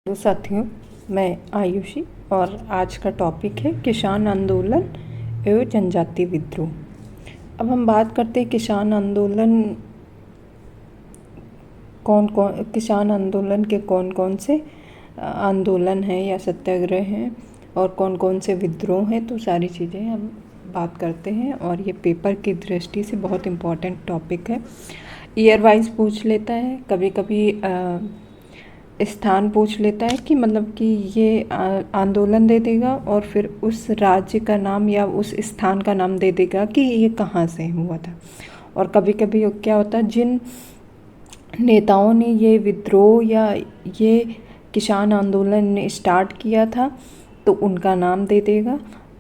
तो साथियों, मैं आयुषी और आज का टॉपिक है किसान आंदोलन एवं जनजाति विद्रोह। अब हम बात करते हैं किसान आंदोलन के कौन कौन से आंदोलन हैं या सत्याग्रह हैं और कौन कौन से विद्रोह हैं। तो सारी चीज़ें हम बात करते हैं और ये पेपर की दृष्टि से बहुत इम्पोर्टेंट टॉपिक है। ईयर वाइज पूछ लेता है, कभी कभी स्थान पूछ लेता है कि मतलब कि ये आंदोलन दे देगा और फिर उस राज्य का नाम या उस स्थान का नाम दे देगा कि ये कहाँ से हुआ था। और कभी कभी क्या होता है, जिन नेताओं ने ये विद्रोह या ये किसान आंदोलन ने स्टार्ट किया था तो उनका नाम दे देगा।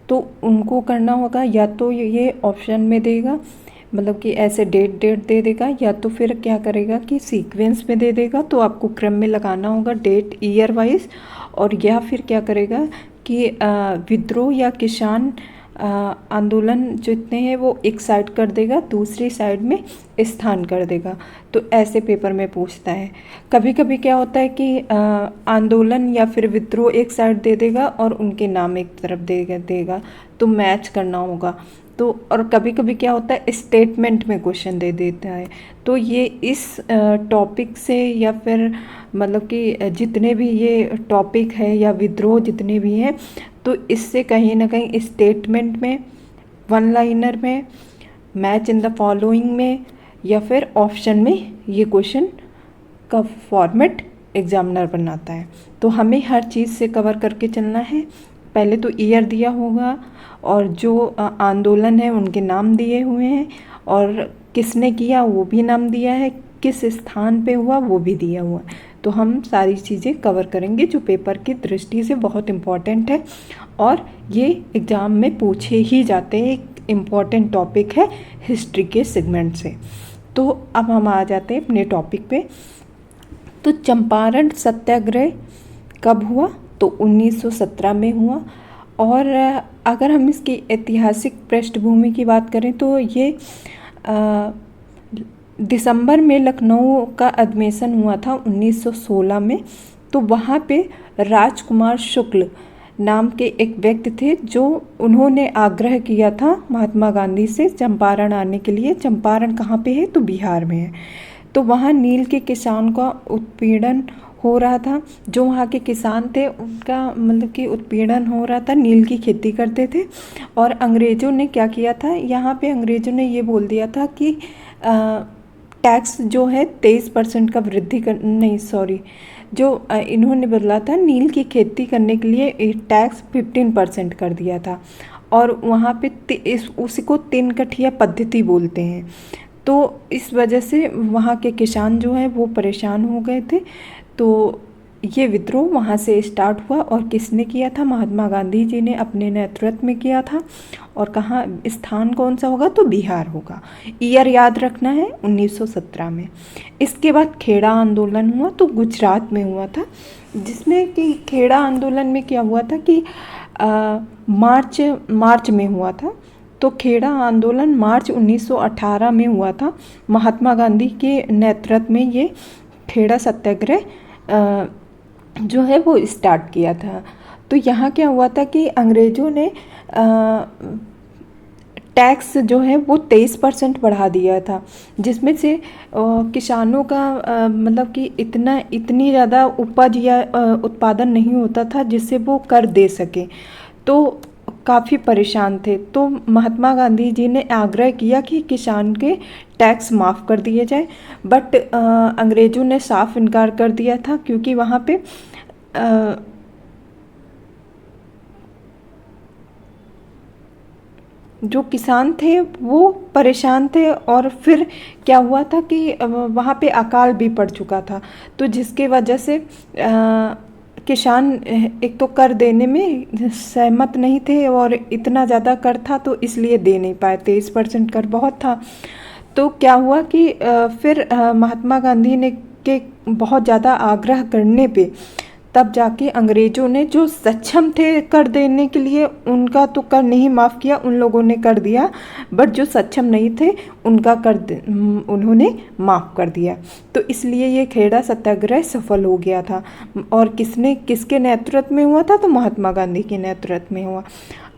तो उनको करना होगा या तो ये ऑप्शन में देगा, मतलब कि ऐसे डेट दे देगा, या तो फिर क्या करेगा कि सीक्वेंस में दे देगा। तो आपको क्रम में लगाना होगा डेट ईयर वाइज, और या फिर क्या करेगा कि विद्रोह या किसान आंदोलन जितने हैं वो एक साइड कर देगा, दूसरी साइड में स्थान कर देगा। तो ऐसे पेपर में पूछता है। कभी कभी क्या होता है कि आंदोलन या फिर विद्रोह एक साइड दे देगा और उनके नाम एक तरफ देगा, तो मैच करना होगा। तो और कभी कभी क्या होता है, स्टेटमेंट में क्वेश्चन दे देता है। तो ये इस टॉपिक से या फिर मतलब कि जितने भी ये टॉपिक है या विद्रोह जितने भी हैं, तो इससे कहीं ना कहीं स्टेटमेंट में, वन लाइनर में, मैच इन द फॉलोइंग में या फिर ऑप्शन में ये क्वेश्चन का फॉर्मेट एग्जामिनर बनाता है। तो हमें हर चीज़ से कवर करके चलना है। पहले तो ईयर दिया होगा और जो आंदोलन है उनके नाम दिए हुए हैं, और किसने किया वो भी नाम दिया है, किस स्थान पे हुआ वो भी दिया हुआ है। तो हम सारी चीज़ें कवर करेंगे जो पेपर की दृष्टि से बहुत इम्पॉर्टेंट है और ये एग्ज़ाम में पूछे ही जाते हैं। एक इम्पॉर्टेंट टॉपिक है हिस्ट्री के सेगमेंट से। तो अब हम आ जाते हैं अपने टॉपिक पे। तो चंपारण सत्याग्रह कब हुआ? तो 1917 में हुआ। और अगर हम इसकी ऐतिहासिक पृष्ठभूमि की बात करें तो ये दिसंबर में लखनऊ का अधिवेशन हुआ था 1916 में। तो वहाँ पे राजकुमार शुक्ल नाम के एक व्यक्ति थे जो उन्होंने आग्रह किया था महात्मा गांधी से चंपारण आने के लिए। चंपारण कहाँ पे है? तो बिहार में है। तो वहाँ नील के किसान का उत्पीड़न हो रहा था। जो वहाँ के किसान थे उनका मतलब कि उत्पीड़न हो रहा था, नील की खेती करते थे। और अंग्रेज़ों ने क्या किया था, यहाँ पे अंग्रेज़ों ने ये बोल दिया था कि टैक्स जो है 23% का वृद्धि कर, नहीं सॉरी, जो इन्होंने बदला था नील की खेती करने के लिए टैक्स 15% कर दिया था। और वहाँ पे उसी को 3 कठिया पद्धति बोलते हैं। तो इस वजह से वहाँ के किसान जो हैं वो परेशान हो गए थे। तो ये विद्रोह वहाँ से स्टार्ट हुआ और किसने किया था? महात्मा गांधी जी ने अपने नेतृत्व में किया था। और कहाँ, स्थान कौन सा होगा? तो बिहार होगा। ईयर याद रखना है 1917 में। इसके बाद खेड़ा आंदोलन हुआ, तो गुजरात में हुआ था, जिसमें कि खेड़ा आंदोलन में क्या हुआ था कि मार्च में हुआ था। तो खेड़ा आंदोलन मार्च 1918 में हुआ था। महात्मा गांधी के नेतृत्व में ये खेड़ा सत्याग्रह जो है वो स्टार्ट किया था। तो यहाँ क्या हुआ था कि अंग्रेज़ों ने टैक्स जो है वो 23% बढ़ा दिया था, जिसमें से किसानों का मतलब कि इतनी ज़्यादा उपज या उत्पादन नहीं होता था जिससे वो कर दे सके। तो काफ़ी परेशान थे। तो महात्मा गांधी जी ने आग्रह किया कि किसान के टैक्स माफ़ कर दिए जाए, बट अंग्रेज़ों ने साफ इनकार कर दिया था, क्योंकि वहाँ पे जो किसान थे वो परेशान थे। और फिर क्या हुआ था कि वहाँ पे अकाल भी पड़ चुका था। तो जिसके वजह से किसान एक तो कर देने में सहमत नहीं थे, और इतना ज़्यादा कर था तो इसलिए दे नहीं पाए, 23% कर बहुत था। तो क्या हुआ कि फिर महात्मा गांधी ने के बहुत ज़्यादा आग्रह करने पे तब जाके अंग्रेज़ों ने जो सक्षम थे कर देने के लिए उनका तो कर नहीं माफ़ किया, उन लोगों ने कर दिया, बट जो सक्षम नहीं थे उनका उन्होंने माफ़ कर दिया। तो इसलिए ये खेड़ा सत्याग्रह सफल हो गया था। और किसके नेतृत्व में हुआ था? तो महात्मा गांधी के नेतृत्व में हुआ।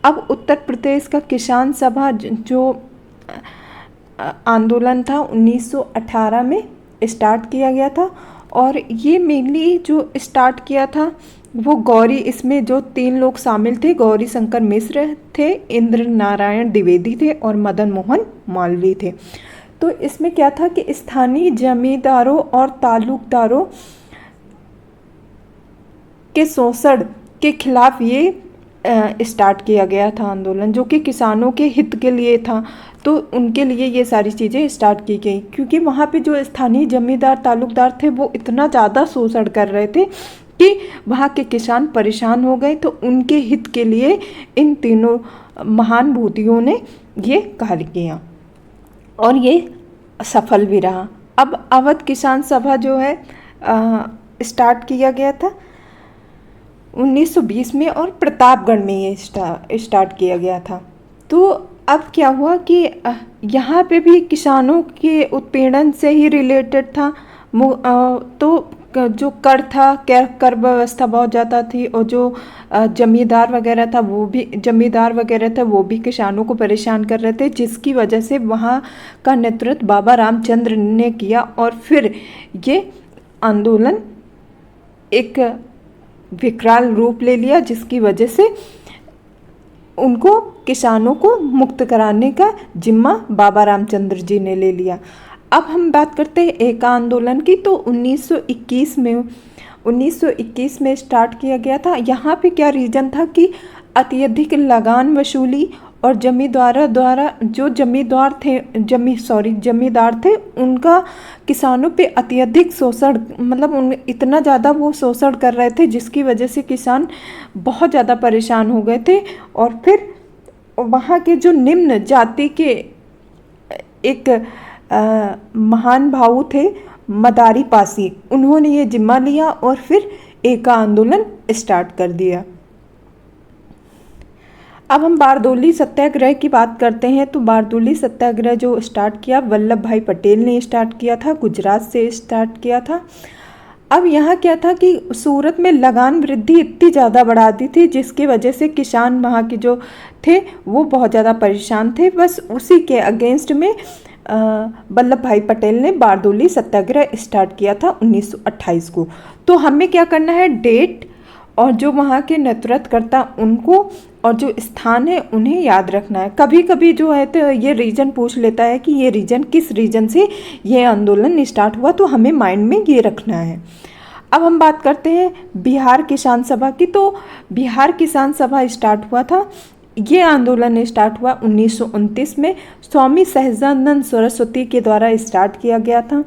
अब उत्तर प्रदेश का किसान सभा जो आंदोलन था 1918 में स्टार्ट किया गया था। और ये मेनली जो स्टार्ट किया था वो इसमें जो 3 लोग शामिल थे, गौरी शंकर मिश्र थे, इंद्र नारायण द्विवेदी थे और मदन मोहन मालवीय थे। तो इसमें क्या था कि स्थानीय जमींदारों और तालुकदारों के शोषण के खिलाफ ये स्टार्ट किया गया था आंदोलन, जो कि किसानों के हित के लिए था। तो उनके लिए ये सारी चीज़ें स्टार्ट की गई, क्योंकि वहाँ पे जो स्थानीय जमींदार तालुकदार थे वो इतना ज़्यादा शोषण कर रहे थे कि वहाँ के किसान परेशान हो गए। तो उनके हित के लिए इन तीनों महानुभूतियों ने ये कार्य किया और ये सफल भी रहा। अब अवध किसान सभा जो है स्टार्ट किया गया था 1920 में और प्रतापगढ़ में ये स्टार्ट किया गया था। तो अब क्या हुआ कि यहाँ पे भी किसानों के उत्पीड़न से ही रिलेटेड था। तो जो कर था, कर व्यवस्था बहुत ज़्यादा थी, और जो जमींदार वगैरह था वो भी किसानों को परेशान कर रहे थे, जिसकी वजह से वहाँ का नेतृत्व बाबा रामचंद्र ने किया। और फिर ये आंदोलन एक विकराल रूप ले लिया, जिसकी वजह से उनको किसानों को मुक्त कराने का जिम्मा बाबा रामचंद्र जी ने ले लिया। अब हम बात करते हैं एका आंदोलन की। तो 1921 में स्टार्ट किया गया था। यहाँ पे क्या रीज़न था कि अत्यधिक लगान वसूली और जमींदार थे उनका किसानों पे अत्यधिक शोषण, मतलब इतना ज़्यादा वो शोषण कर रहे थे, जिसकी वजह से किसान बहुत ज़्यादा परेशान हो गए थे। और फिर वहाँ के जो निम्न जाति के एक महान भाऊ थे मदारी पासी, उन्होंने ये जिम्मा लिया और फिर एका आंदोलन स्टार्ट कर दिया। अब हम बारदोली सत्याग्रह की बात करते हैं। तो बारदोली सत्याग्रह जो स्टार्ट किया वल्लभ भाई पटेल ने स्टार्ट किया था, गुजरात से स्टार्ट किया था। अब यहाँ क्या था कि सूरत में लगान वृद्धि इतनी ज़्यादा बढ़ा दी थी, जिसकी वजह से किसान वहाँ के जो थे वो बहुत ज़्यादा परेशान थे। बस उसी के अगेंस्ट में वल्लभ भाई पटेल ने बारदोली सत्याग्रह स्टार्ट किया था 1928 को। तो हमें क्या करना है, डेट और जो वहाँ के नेतृत्वकर्ता उनको और जो स्थान है उन्हें याद रखना है। कभी कभी जो है तो ये रीजन पूछ लेता है कि ये रीजन किस रीजन से ये आंदोलन स्टार्ट हुआ, तो हमें माइंड में ये रखना है। अब हम बात करते हैं बिहार किसान सभा की। तो बिहार किसान सभा स्टार्ट हुआ था, ये आंदोलन स्टार्ट हुआ 1929 में स्वामी सहजानंद सरस्वती के द्वारा स्टार्ट किया गया था।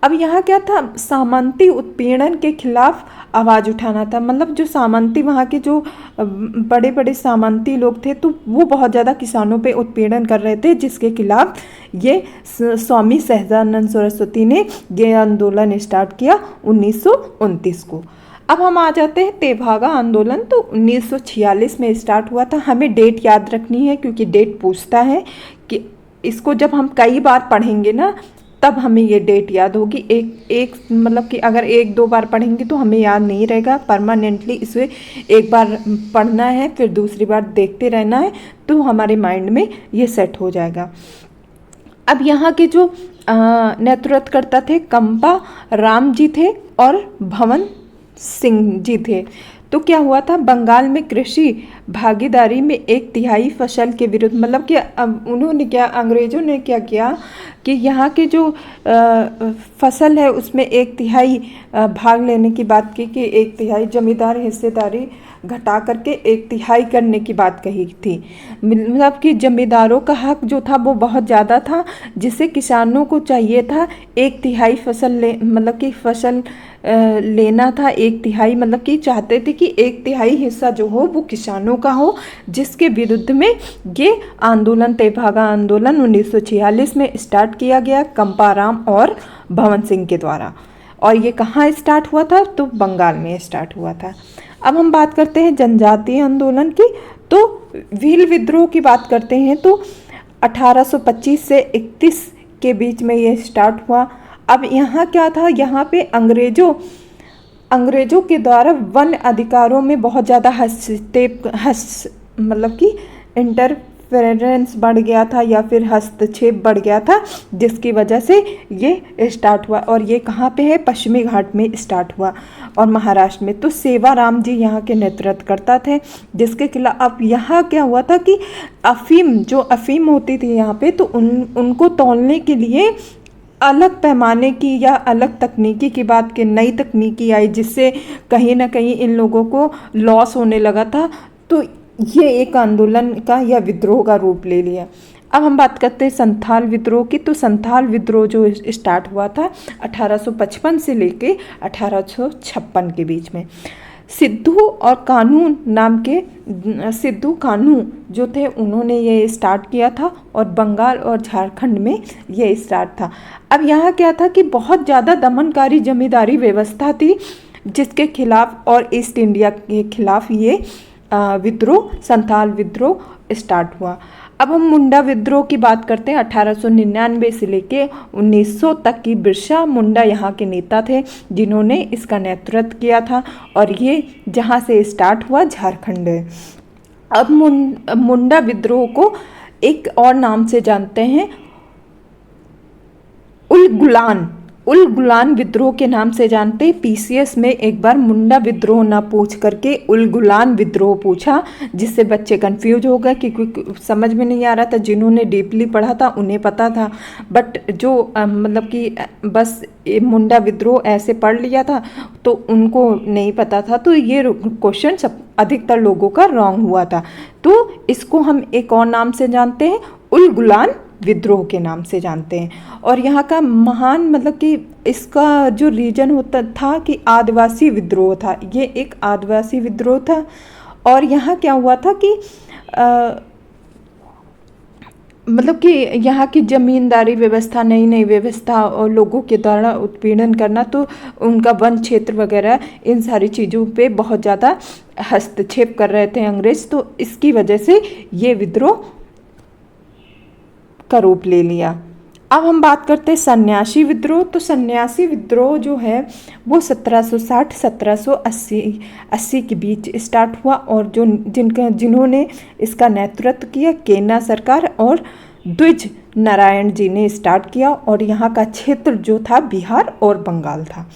अब यहाँ क्या था, सामंती उत्पीड़न के खिलाफ आवाज़ उठाना था। मतलब जो सामंती वहाँ के जो बड़े बड़े सामंती लोग थे, तो वो बहुत ज़्यादा किसानों पे उत्पीड़न कर रहे थे, जिसके खिलाफ ये स्वामी सहजानंद सरस्वती ने ये आंदोलन स्टार्ट किया 1929 को। अब हम आ जाते हैं तेभागा आंदोलन। तो 1946 में स्टार्ट हुआ था। हमें डेट याद रखनी है, क्योंकि डेट पूछता है कि इसको जब हम कई बार पढ़ेंगे ना, तब हमें ये डेट याद होगी। एक मतलब कि अगर 1-2 बार पढ़ेंगे तो हमें याद नहीं रहेगा। परमानेंटली इसे एक बार पढ़ना है, फिर दूसरी बार देखते रहना है, तो हमारे माइंड में ये सेट हो जाएगा। अब यहाँ के जो नेतृत्वकर्ता थे कंपा राम जी थे और भवन सिंह जी थे। तो क्या हुआ था, बंगाल में कृषि भागीदारी में 1/3 फसल के विरुद्ध, मतलब कि उन्होंने क्या, अंग्रेज़ों ने क्या किया कि यहाँ के जो फसल है उसमें 1/3 भाग लेने की बात की, कि 1/3 जमींदार हिस्सेदारी घटा करके 1/3 करने की बात कही थी। मतलब कि जमींदारों का हक जो था वो बहुत ज़्यादा था, जिससे किसानों को चाहिए था 1/3 फसल मतलब कि फसल लेना था। 1/3 मतलब कि चाहते थे कि 1/3 हिस्सा जो हो वो किसानों का हो, जिसके विरुद्ध में ये आंदोलन तेभागा आंदोलन 1946 में स्टार्ट किया गया कंपाराम और भवन सिंह के द्वारा। और ये कहाँ स्टार्ट हुआ था, तो बंगाल में स्टार्ट हुआ था। अब हम बात करते हैं जनजातीय आंदोलन की, तो भील विद्रोह की बात करते हैं तो 1825 से 31 के बीच में ये स्टार्ट हुआ। अब यहाँ क्या था, यहाँ पे अंग्रेजों के द्वारा वन अधिकारों में बहुत ज़्यादा मतलब कि इंटरफेरेंस बढ़ गया था या फिर हस्तक्षेप बढ़ गया था, जिसकी वजह से ये स्टार्ट हुआ। और ये कहाँ पे है, पश्चिमी घाट में स्टार्ट हुआ और महाराष्ट्र में। तो सेवाराम जी यहाँ के नेतृत्व करता थे, जिसके खिलाफ अब यहाँ क्या हुआ था कि अफीम होती थी यहाँ पे, तो उनको तौलने के लिए अलग पैमाने की या अलग तकनीकी की बात की नई तकनीकी आई, जिससे कहीं ना कहीं इन लोगों को लॉस होने लगा था। तो ये एक आंदोलन का या विद्रोह का रूप ले लिया। अब हम बात करते हैं संथाल विद्रोह की। तो संथाल विद्रोह जो स्टार्ट हुआ था 1855 से लेके 1856 के बीच में। सिद्धू और सिद्धू कानू जो थे, उन्होंने ये स्टार्ट किया था और बंगाल और झारखंड में ये स्टार्ट था। अब यहाँ क्या था कि बहुत ज़्यादा दमनकारी जमींदारी व्यवस्था थी, जिसके खिलाफ और ईस्ट इंडिया के खिलाफ ये संथाल विद्रोह स्टार्ट हुआ। अब हम मुंडा विद्रोह की बात करते हैं। 1899 से लेके 1900 तक की बिरसा मुंडा यहाँ के नेता थे, जिन्होंने इसका नेतृत्व किया था और ये जहाँ से स्टार्ट हुआ झारखंड है। अब मुंडा विद्रोह को एक और नाम से जानते हैं, उलगुलान विद्रोह के नाम से जानते हैं। पीसीएस में एक बार मुंडा विद्रोह ना पूछ करके उलगुलान विद्रोह पूछा, जिससे बच्चे कंफ्यूज हो गए क्योंकि समझ में नहीं आ रहा था। जिन्होंने डीपली पढ़ा था उन्हें पता था, बट जो मतलब कि बस मुंडा विद्रोह ऐसे पढ़ लिया था तो उनको नहीं पता था। तो ये क्वेश्चन सब अधिकतर लोगों का रॉन्ग हुआ था। तो इसको हम एक और नाम से जानते हैं, उलगुलान विद्रोह के नाम से जानते हैं। और यहाँ का महान मतलब कि इसका जो रीजन होता था कि आदिवासी विद्रोह था, ये एक आदिवासी विद्रोह था। और यहाँ क्या हुआ था कि मतलब कि यहाँ की ज़मींदारी व्यवस्था, नई व्यवस्था और लोगों के द्वारा उत्पीड़न करना, तो उनका वन क्षेत्र वगैरह इन सारी चीज़ों पे बहुत ज़्यादा हस्तक्षेप कर रहे थे अंग्रेज। तो इसकी वजह से ये विद्रोह का रूप ले लिया। अब हम बात करते हैं सन्यासी विद्रोह। तो सन्यासी विद्रोह जो है वो 1760-1780 के बीच स्टार्ट हुआ और जिन्होंने इसका नेतृत्व किया केना सरकार और द्विज नारायण जी ने स्टार्ट किया। और यहाँ का क्षेत्र जो था बिहार और बंगाल था।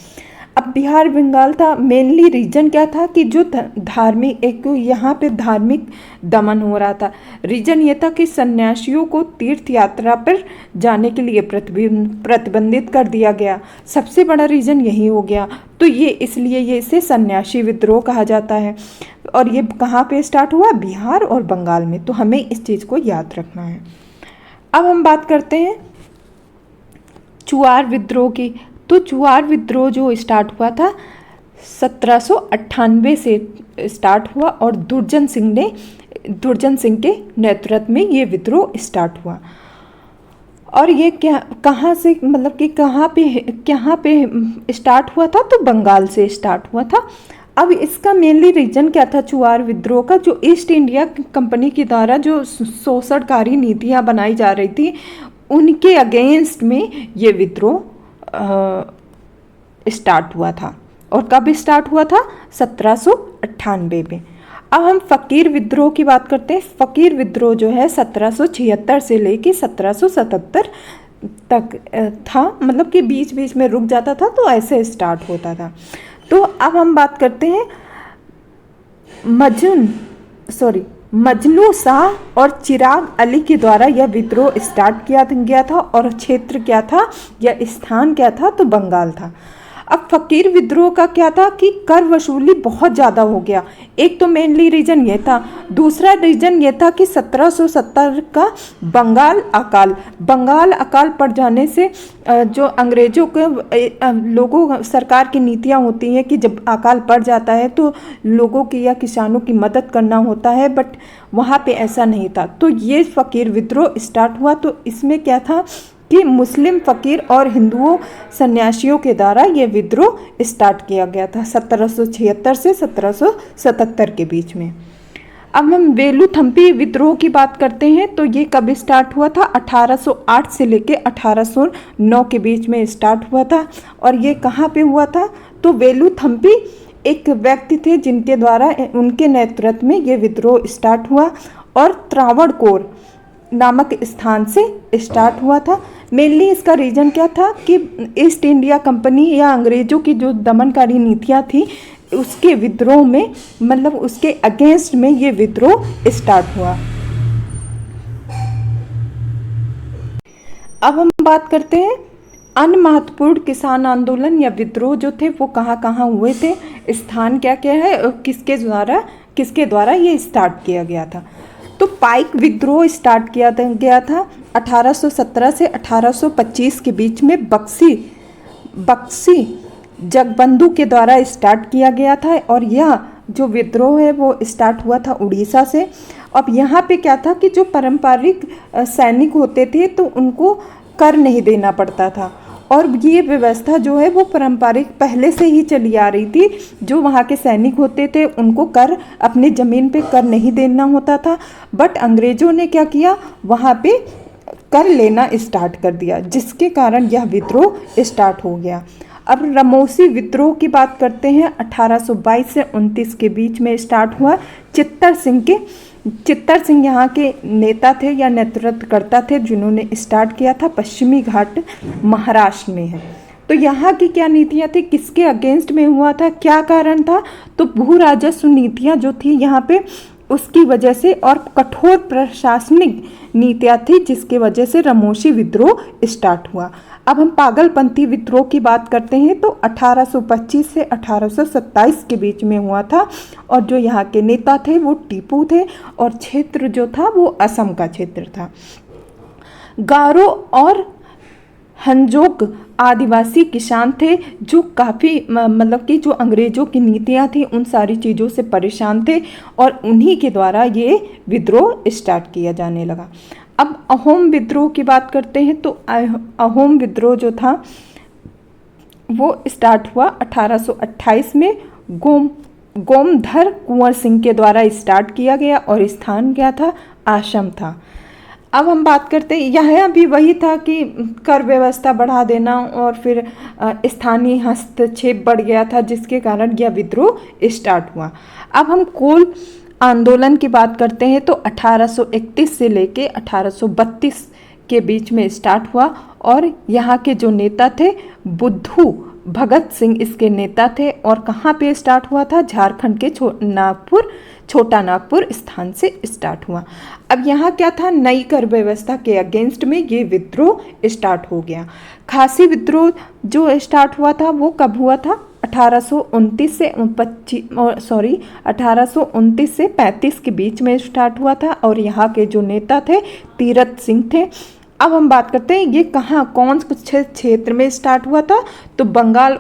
अब बिहार बंगाल था, मेनली रीजन क्या था कि जो धार्मिक एक यहाँ पे धार्मिक दमन हो रहा था। रीजन ये था कि सन्यासियों को तीर्थ यात्रा पर जाने के लिए प्रतिबंधित कर दिया गया। सबसे बड़ा रीजन यही हो गया। तो ये इसलिए ये इसे सन्यासी विद्रोह कहा जाता है। और ये कहाँ पे स्टार्ट हुआ, बिहार और बंगाल में। तो हमें इस चीज़ को याद रखना है। अब हम बात करते हैं चुआर विद्रोह की। तो चुआर विद्रोह जो स्टार्ट हुआ था 1798 से स्टार्ट हुआ और दुर्जन सिंह के नेतृत्व में ये विद्रोह स्टार्ट हुआ। और ये कहाँ से मतलब कि कहाँ पे स्टार्ट हुआ था, तो बंगाल से स्टार्ट हुआ था। अब इसका मेनली रीजन क्या था चुआर विद्रोह का, जो ईस्ट इंडिया कंपनी के द्वारा जो शोषणकारी नीतियाँ बनाई जा रही थी, उनके अगेंस्ट में ये विद्रोह स्टार्ट हुआ था। और कब स्टार्ट हुआ था, 1798 में। अब हम फ़कीर विद्रोह की बात करते हैं। फ़कीर विद्रोह जो है 1776 से लेके 1777 तक था, मतलब कि बीच बीच में रुक जाता था, तो ऐसे स्टार्ट होता था। तो अब हम बात करते हैं मजनू शाह और चिराग अली के द्वारा यह विद्रोह स्टार्ट किया गया था। और क्षेत्र क्या था या स्थान क्या था, तो बंगाल था। अब फ़कीर विद्रोह का क्या था कि कर वसूली बहुत ज़्यादा हो गया। एक तो मेनली रीज़न ये था। दूसरा रीज़न ये था कि 1770 का बंगाल अकाल पड़ जाने से जो अंग्रेज़ों के सरकार की नीतियाँ होती हैं कि जब अकाल पड़ जाता है तो लोगों की या किसानों की मदद करना होता है, बट वहाँ पे ऐसा नहीं था। तो ये फ़कीर विद्रोह स्टार्ट हुआ। तो इसमें क्या था कि मुस्लिम फ़कीर और हिंदुओं सन्यासियों के द्वारा ये विद्रोह स्टार्ट किया गया था 1776 से 1777 के बीच में। अब हम वेलुथम्पी विद्रोह की बात करते हैं तो ये कब स्टार्ट हुआ था? 1808 से लेके 1809 के बीच में स्टार्ट हुआ था। और ये कहाँ पे हुआ था? तो वेलुथम्पी एक व्यक्ति थे जिनके द्वारा, उनके नेतृत्व में ये विद्रोह स्टार्ट हुआ और त्रावणकोर नामक स्थान से स्टार्ट हुआ था। मेनली इसका रीज़न क्या था कि ईस्ट इंडिया कंपनी या अंग्रेज़ों की जो दमनकारी नीतियाँ थी उसके विद्रोह में, मतलब उसके अगेंस्ट में ये विद्रोह स्टार्ट हुआ। अब हम बात करते हैं अन्य महत्वपूर्ण किसान आंदोलन या विद्रोह जो थे वो कहाँ कहाँ हुए थे, स्थान क्या क्या है, किसके द्वारा ये स्टार्ट किया गया था। तो पाइक विद्रोह स्टार्ट किया गया था 1817 से 1825 के बीच में बक्सी जगबंधु के द्वारा स्टार्ट किया गया था। और यह जो विद्रोह है वो स्टार्ट हुआ था उड़ीसा से। अब यहाँ पे क्या था कि जो पारंपरिक सैनिक होते थे तो उनको कर नहीं देना पड़ता था, और ये व्यवस्था जो है वो पारंपरिक पहले से ही चली आ रही थी। जो वहाँ के सैनिक होते थे उनको कर, अपनी ज़मीन पे कर नहीं देना होता था, बट अंग्रेज़ों ने क्या किया, वहाँ पे कर लेना स्टार्ट कर दिया, जिसके कारण यह विद्रोह स्टार्ट हो गया। अब रमोसी विद्रोह की बात करते हैं। 1822 से 29 के बीच में स्टार्ट हुआ। चित्तर सिंह यहाँ के नेता थे या नेतृत्वकर्ता थे जिन्होंने स्टार्ट किया था। पश्चिमी घाट महाराष्ट्र में है। तो यहाँ की क्या नीतियाँ थी, किसके अगेंस्ट में हुआ था, क्या कारण था? तो भू राजस्व नीतियाँ जो थी यहाँ पे उसकी वजह से, और कठोर प्रशासनिक नीतियाँ थी जिसकी वजह से रमोसी विद्रोह स्टार्ट हुआ। अब हम पागलपंथी विद्रोह की बात करते हैं तो 1825 से 1827 के बीच में हुआ था। और जो यहाँ के नेता थे वो टीपू थे, और क्षेत्र जो था वो असम का क्षेत्र था। गारो और हंजोक आदिवासी किसान थे जो काफ़ी, मतलब कि जो अंग्रेज़ों की नीतियाँ थी उन सारी चीज़ों से परेशान थे, और उन्हीं के द्वारा ये विद्रोह स्टार्ट किया जाने लगा। अब अहोम विद्रोह की बात करते हैं तो अहोम विद्रोह जो था वो स्टार्ट हुआ 1828 में गोमधर कुंवर सिंह के द्वारा स्टार्ट किया गया, और स्थान क्या था, आसम था। अब हम बात करते हैं, यह भी वही था कि कर व्यवस्था बढ़ा देना और फिर स्थानीय हस्तक्षेप बढ़ गया था, जिसके कारण यह विद्रोह स्टार्ट हुआ। अब हम कोल आंदोलन की बात करते हैं तो 1831 से लेके 1832 के बीच में स्टार्ट हुआ, और यहाँ के जो नेता थे बुद्धू भगत सिंह इसके नेता थे। और कहाँ पे स्टार्ट हुआ था, झारखंड के छोटा नागपुर स्थान से स्टार्ट हुआ। अब यहाँ क्या था, नई कर व्यवस्था के अगेंस्ट में ये विद्रोह स्टार्ट हो गया। खासी विद्रोह जो स्टार्ट हुआ था वो कब हुआ था, 1829 से 35 के बीच में स्टार्ट हुआ था, और यहाँ के जो नेता थे तीरथ सिंह थे। अब हम बात करते हैं ये कहाँ, कौन से क्षेत्र में स्टार्ट हुआ था, तो बंगाल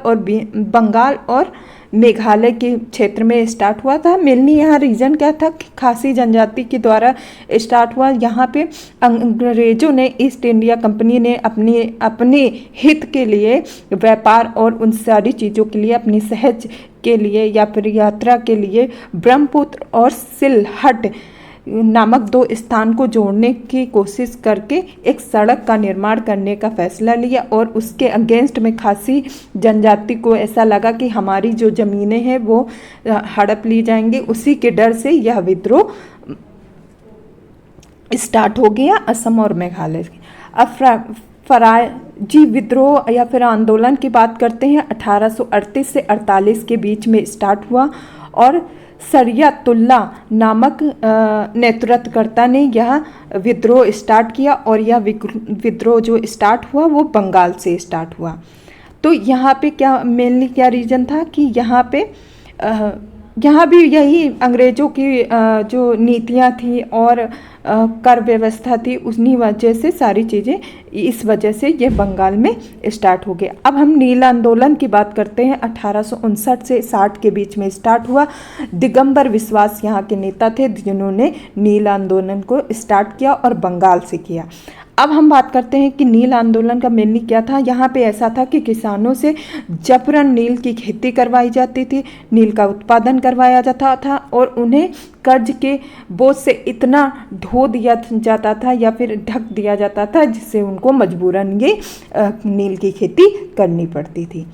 और मेघालय के क्षेत्र में स्टार्ट हुआ था। मेनली यहाँ रीजन क्या था कि खासी जनजाति के द्वारा स्टार्ट हुआ। यहाँ पे अंग्रेजों ने, ईस्ट इंडिया कंपनी ने अपने हित के लिए, व्यापार और उन सारी चीज़ों के लिए, अपनी सहज के लिए या फिर यात्रा के लिए ब्रह्मपुत्र और सिलहट नामक 2 स्थान को जोड़ने की कोशिश करके एक सड़क का निर्माण करने का फैसला लिया। और उसके अगेंस्ट में खासी जनजाति को ऐसा लगा कि हमारी जो ज़मीनें हैं वो हड़प ली जाएंगी, उसी के डर से यह विद्रोह स्टार्ट हो गया असम और मेघालय। अब फराजी विद्रोह या फिर आंदोलन की बात करते हैं। 1838 से 48 के बीच में स्टार्ट हुआ, और सरियतुल्ला नामक नेतृत्वकर्ता ने यह विद्रोह स्टार्ट किया, और यह विद्रोह जो स्टार्ट हुआ वो बंगाल से स्टार्ट हुआ। तो यहाँ पे क्या मेनली क्या रीज़न था कि यहाँ भी यही अंग्रेज़ों की जो नीतियाँ थी और कर व्यवस्था थी, उन्हीं वजह से सारी चीज़ें, इस वजह से ये बंगाल में स्टार्ट हो गया। अब हम नील आंदोलन की बात करते हैं। 1859 से 60 के बीच में स्टार्ट हुआ। दिगंबर विश्वास यहाँ के नेता थे जिन्होंने नील आंदोलन को स्टार्ट किया और बंगाल से किया। अब हम बात करते हैं कि नील आंदोलन का मेनली क्या था। यहाँ पे ऐसा था कि किसानों से जबरन नील की खेती करवाई जाती थी, नील का उत्पादन करवाया जाता था और उन्हें कर्ज के बोझ से इतना ढो दिया जाता था या फिर ढक दिया जाता था जिससे उनको मजबूरन ये नील की खेती करनी पड़ती थी।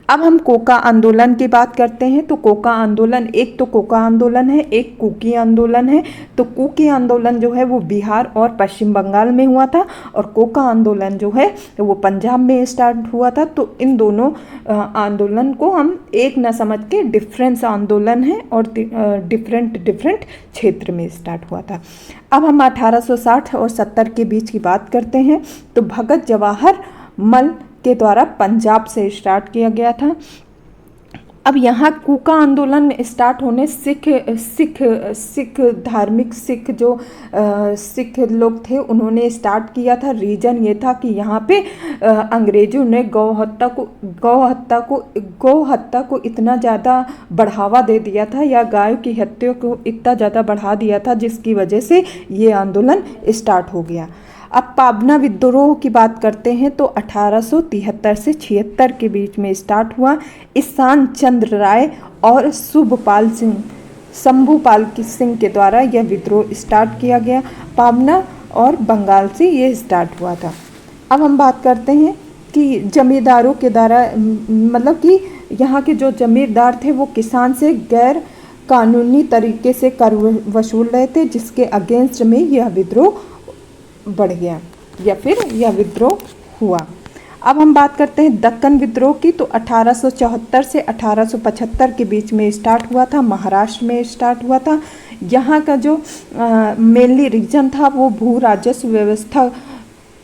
अब हम कोका आंदोलन की बात करते हैं। तो कोका आंदोलन, एक तो कोका आंदोलन है, एक कुकी आंदोलन है। तो कुकी आंदोलन जो है वो बिहार और पश्चिम बंगाल में हुआ था और कोका आंदोलन जो है वो पंजाब में स्टार्ट हुआ था। तो इन दोनों आंदोलन को हम एक न समझ के डिफरेंस आंदोलन है और डिफरेंट क्षेत्र में स्टार्ट हुआ था। अब हम 1860 और 70 के बीच की बात करते हैं। तो भगत जवाहर मल के द्वारा पंजाब से स्टार्ट किया गया था। अब यहाँ कूका आंदोलन स्टार्ट होने सिख धार्मिक सिख लोग थे, उन्होंने स्टार्ट किया था। रीजन ये था कि यहाँ पे अंग्रेजों ने गौ हत्या को इतना ज़्यादा बढ़ावा दे दिया था या गायों की हत्या को इतना ज़्यादा बढ़ा दिया था जिसकी वजह से ये आंदोलन स्टार्ट हो गया। अब पाबना विद्रोह की बात करते हैं तो 1873 से 76 के बीच में स्टार्ट हुआ। ईशान चंद्र राय और शंभूपाल सिंह के द्वारा यह विद्रोह स्टार्ट किया गया। पाबना और बंगाल से ये स्टार्ट हुआ था। अब हम बात करते हैं कि जमींदारों के द्वारा, मतलब कि यहाँ के जो जमींदार थे वो किसान से गैर कानूनी तरीके से कर वसूल रहे थे, जिसके अगेंस्ट में यह विद्रोह बढ़ गया या फिर यह विद्रोह हुआ। अब हम बात करते हैं दक्कन विद्रोह की। तो 1874 से 1875 के बीच में स्टार्ट हुआ था, महाराष्ट्र में स्टार्ट हुआ था। यहाँ का जो मेनली रीजन था वो भू राजस्व व्यवस्था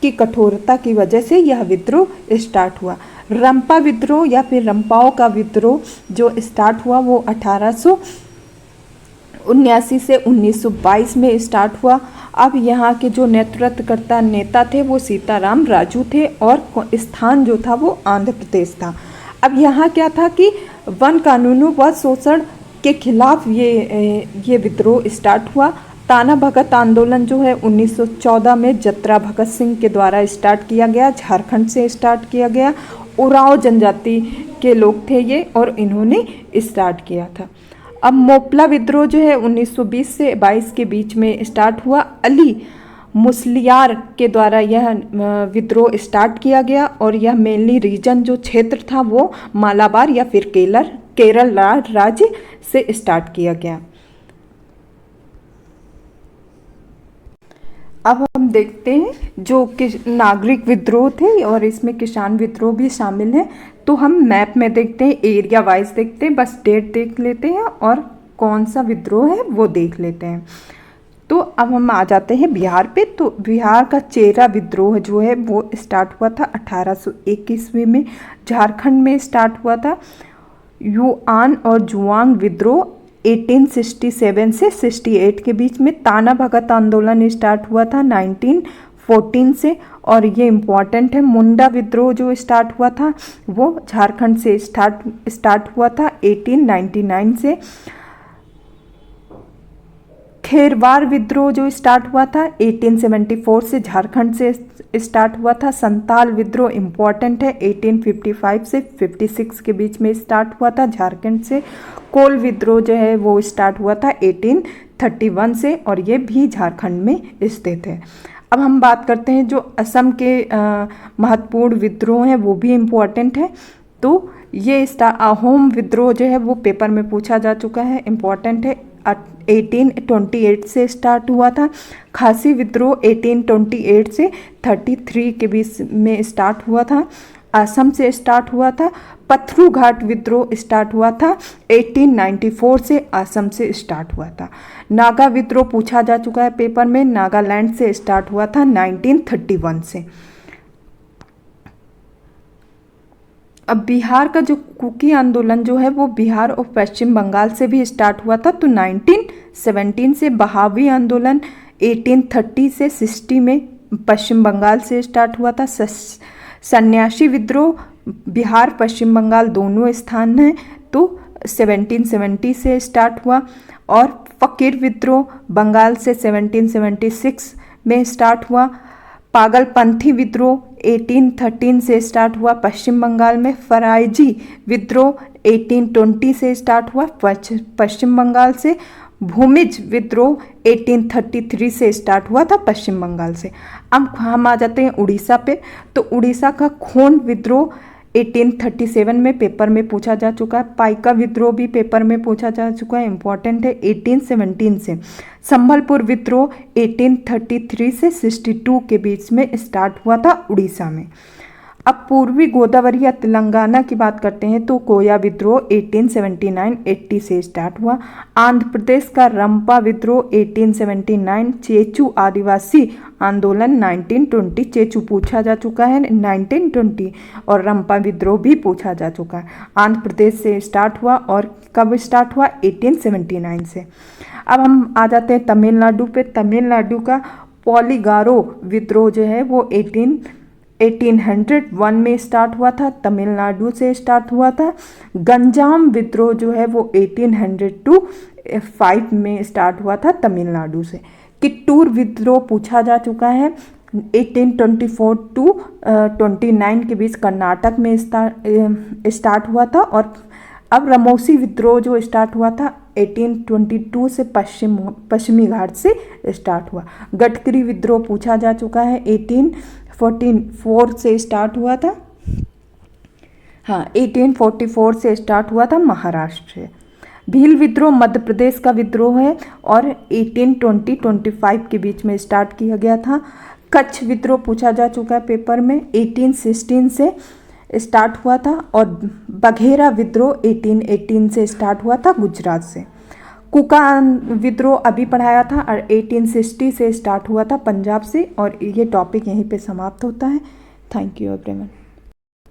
की कठोरता की वजह से यह विद्रोह स्टार्ट हुआ। रंपा विद्रोह या फिर रंपाओं का विद्रोह जो स्टार्ट हुआ वो 1879 से 1922 में स्टार्ट हुआ। अब यहाँ के जो नेतृत्वकर्ता नेता थे वो सीताराम राजू थे और स्थान जो था वो आंध्र प्रदेश था। अब यहाँ क्या था कि वन कानूनों व शोषण के खिलाफ ये विद्रोह स्टार्ट हुआ। ताना भगत आंदोलन जो है 1914 में जत्रा भगत सिंह के द्वारा स्टार्ट किया गया, झारखंड से स्टार्ट किया गया। उरांव जनजाति के लोग थे ये और इन्होंने स्टार्ट किया था। अब मोपला विद्रोह जो है 1920 से 22 के बीच में स्टार्ट हुआ। अली मुसलियार के द्वारा यह विद्रोह स्टार्ट किया गया और यह मेनली रीजन जो क्षेत्र था वो मालाबार या फिर केरल राज्य से स्टार्ट किया गया। अब हम देखते हैं जो कि नागरिक विद्रोह थे और इसमें किसान विद्रोह भी शामिल है। तो हम मैप में देखते हैं, एरिया वाइज देखते हैं, बस डेट देख लेते हैं और कौन सा विद्रोह है वो देख लेते हैं। तो अब हम आ जाते हैं बिहार पे। तो बिहार का चेरा विद्रोह जो है वो स्टार्ट हुआ था 1801 ईस्वी में। झारखंड में स्टार्ट हुआ था युआन और जुआंग विद्रोह 1867 से 68 के बीच में। ताना भगत आंदोलन स्टार्ट हुआ था 1914 से और ये इम्पॉर्टेंट है। मुंडा विद्रोह जो स्टार्ट हुआ था वो झारखंड से स्टार्ट हुआ था 1899 से। खेरवार विद्रोह जो स्टार्ट हुआ था 1874 से झारखंड से स्टार्ट हुआ था। संताल विद्रोह इम्पॉर्टेंट है, 1855 से 56 के बीच में स्टार्ट हुआ था झारखंड से। कोल विद्रोह जो है वो स्टार्ट हुआ था 1831 से और ये भी झारखंड में स्थित है। अब हम बात करते हैं जो असम के महत्वपूर्ण विद्रोह हैं वो भी इम्पॉर्टेंट है। तो ये अहोम विद्रोह जो है वो पेपर में पूछा जा चुका है, इम्पॉर्टेंट है, 1828 से स्टार्ट हुआ था। खासी विद्रोह 1828 से 33 के बीच में स्टार्ट हुआ था, असम से स्टार्ट हुआ था। पथरू घाट विद्रोह स्टार्ट हुआ था 1894 से, असम से स्टार्ट हुआ था। नागा विद्रोह पूछा जा चुका है पेपर में, नागालैंड से स्टार्ट हुआ था 1931 से। अब बिहार का जो कुकी आंदोलन जो है वो बिहार और पश्चिम बंगाल से भी स्टार्ट हुआ था। तो 1917 से बहावी आंदोलन 1830 से 60 में पश्चिम बंगाल से स्टार्ट हुआ था। सन्यासी विद्रोह बिहार पश्चिम बंगाल दोनों स्थान हैं तो 1770 से स्टार्ट हुआ। और फकीर विद्रोह बंगाल से 1776 में स्टार्ट हुआ। पागलपंथी विद्रोह 1813 से स्टार्ट हुआ पश्चिम बंगाल में। फराइजी विद्रोह 1820 से स्टार्ट हुआ पश्चिम बंगाल से। भूमिज विद्रोह 1833 से स्टार्ट हुआ था पश्चिम बंगाल से। अब हम आ जाते हैं उड़ीसा पे। तो उड़ीसा का खोंड विद्रोह 1837 में पेपर में पूछा जा चुका है। पाइका विद्रोह भी पेपर में पूछा जा चुका है, इंपॉर्टेंट है 1817 से। संबलपुर विद्रोह 1833 से 62 के बीच में स्टार्ट हुआ था उड़ीसा में। अब पूर्वी गोदावरी या तेलंगाना की बात करते हैं तो कोया विद्रोह 1879-80 से स्टार्ट हुआ। आंध्र प्रदेश का रंपा विद्रोह 1879। चेचू आदिवासी आंदोलन 1920, चेचू पूछा जा चुका है 1920, और रंपा विद्रोह भी पूछा जा चुका है। आंध्र प्रदेश से स्टार्ट हुआ और कब स्टार्ट हुआ? 1879 से। अब हम आ जाते हैं तमिलनाडु पे। तमिलनाडु का पोलिगारो विद्रोह जो है वो 1801 में स्टार्ट हुआ था, तमिलनाडु से स्टार्ट हुआ था। गंजाम विद्रोह जो है वो 1805 में स्टार्ट हुआ था तमिलनाडु से। कित्तूर विद्रोह पूछा जा चुका है 1824 टू 29 के बीच कर्नाटक में स्टार्ट हुआ था। और अब रमौसी विद्रोह जो स्टार्ट हुआ था 1822 से पश्चिमी घाट से स्टार्ट हुआ। गडकरी विद्रोह पूछा जा चुका है 1844 से स्टार्ट हुआ था। हाँ, 1844 से स्टार्ट हुआ था महाराष्ट्र से। भील विद्रोह मध्य प्रदेश का विद्रोह है और 1820-25 के बीच में स्टार्ट किया गया था। कच्छ विद्रोह पूछा जा चुका है पेपर में, 1816 से स्टार्ट हुआ था। और बघेरा विद्रोह 1818 से स्टार्ट हुआ था गुजरात से। कुका विद्रोह अभी पढ़ाया था और 1860 से स्टार्ट हुआ था पंजाब से। और ये टॉपिक यहीं पे समाप्त होता है। Thank you everyone.